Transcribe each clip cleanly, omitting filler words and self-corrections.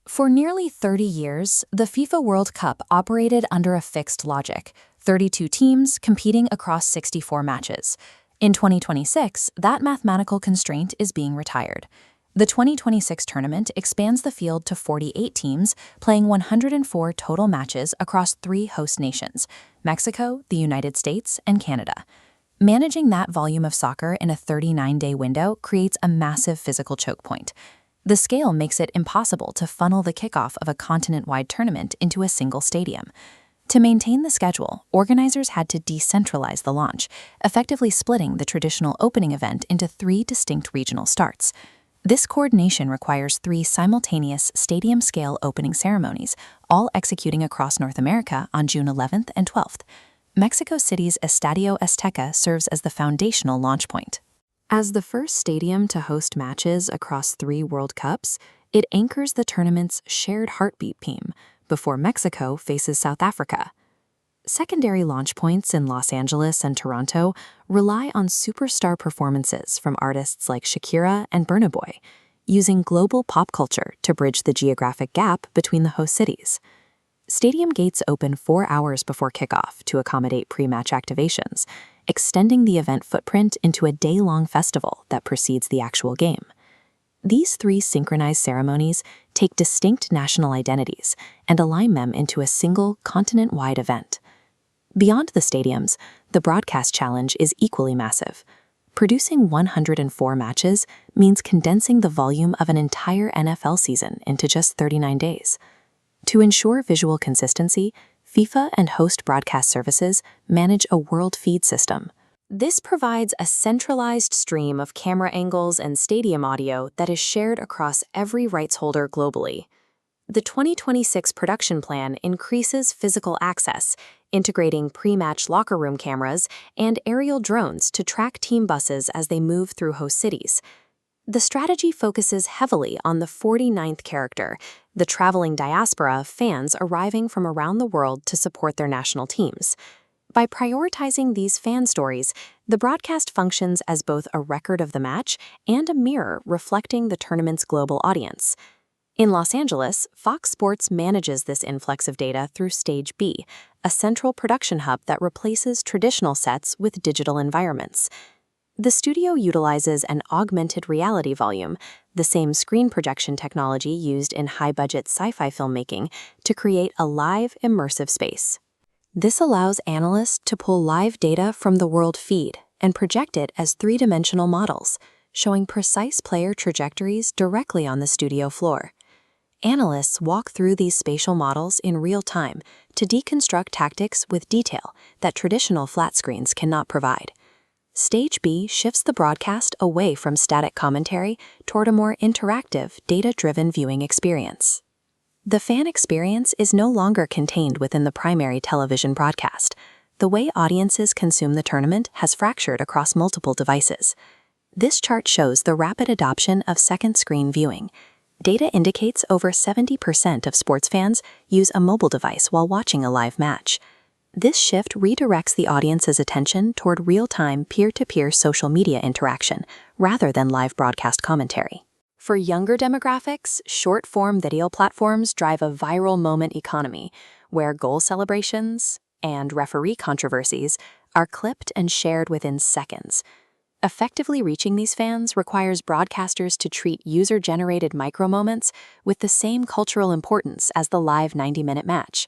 For nearly 30 years, the FIFA World Cup operated under a fixed logic: 32 teams competing across 64 matches. In 2026, that mathematical constraint is being retired. The 2026 tournament expands the field to 48 teams, playing 104 total matches across 3 host nations: Mexico, the United States, and Canada. Managing that volume of soccer in a 39-day window creates a massive physical choke point. The scale makes it impossible to funnel the kickoff of a continent-wide tournament into a single stadium. To maintain the schedule, organizers had to decentralize the launch, effectively splitting the traditional opening event into 3 distinct regional starts. This coordination requires 3 simultaneous stadium-scale opening ceremonies, all executing across North America on June 11th and 12th. Mexico City's Estadio Azteca serves as the foundational launch point. As the first stadium to host matches across 3 World Cups, it anchors the tournament's shared heartbeat theme before Mexico faces South Africa. Secondary launch points in Los Angeles and Toronto rely on superstar performances from artists like Shakira and Burna Boy, using global pop culture to bridge the geographic gap between the host cities. Stadium gates open 4 hours before kickoff to accommodate pre-match activations, extending the event footprint into a day-long festival that precedes the actual game. These 3 synchronized ceremonies take distinct national identities and align them into a single continent-wide event. Beyond the stadiums, the broadcast challenge is equally massive. Producing 104 matches means condensing the volume of an entire NFL season into just 39 days. To ensure visual consistency, FIFA and host broadcast services manage a world feed system. This provides a centralized stream of camera angles and stadium audio that is shared across every rights holder globally. The 2026 production plan increases physical access, integrating pre-match locker room cameras and aerial drones to track team buses as they move through host cities. The strategy focuses heavily on the 49th character, the traveling diaspora of fans arriving from around the world to support their national teams. By prioritizing these fan stories, the broadcast functions as both a record of the match and a mirror reflecting the tournament's global audience. In Los Angeles, Fox Sports manages this influx of data through Stage B, a central production hub that replaces traditional sets with digital environments. The studio utilizes an augmented reality volume, the same screen projection technology used in high-budget sci-fi filmmaking, to create a live, immersive space. This allows analysts to pull live data from the world feed and project it as 3-dimensional models, showing precise player trajectories directly on the studio floor. Analysts walk through these spatial models in real time to deconstruct tactics with detail that traditional flat screens cannot provide. Stage B shifts the broadcast away from static commentary toward a more interactive, data-driven viewing experience. The fan experience is no longer contained within the primary television broadcast. The way audiences consume the tournament has fractured across multiple devices. This chart shows the rapid adoption of second-screen viewing. Data indicates over 70% of sports fans use a mobile device while watching a live match. This shift redirects the audience's attention toward real-time peer-to-peer social media interaction rather than live broadcast commentary. For younger demographics, short-form video platforms drive a viral moment economy where goal celebrations and referee controversies are clipped and shared within seconds. Effectively reaching these fans requires broadcasters to treat user-generated micro-moments with the same cultural importance as the live 90-minute match.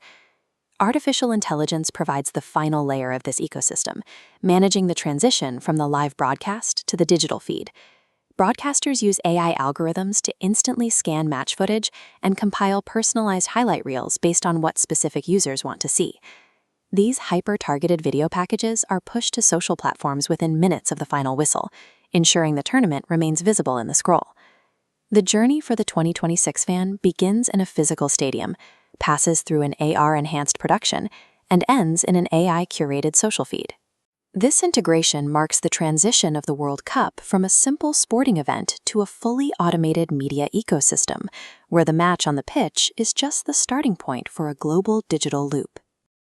Artificial intelligence provides the final layer of this ecosystem, managing the transition from the live broadcast to the digital feed. Broadcasters use AI algorithms to instantly scan match footage and compile personalized highlight reels based on what specific users want to see. These hyper-targeted video packages are pushed to social platforms within minutes of the final whistle, ensuring the tournament remains visible in the scroll. The journey for the 2026 fan begins in a physical stadium, passes through an AR-enhanced production, and ends in an AI-curated social feed. This integration marks the transition of the World Cup from a simple sporting event to a fully automated media ecosystem, where the match on the pitch is just the starting point for a global digital loop.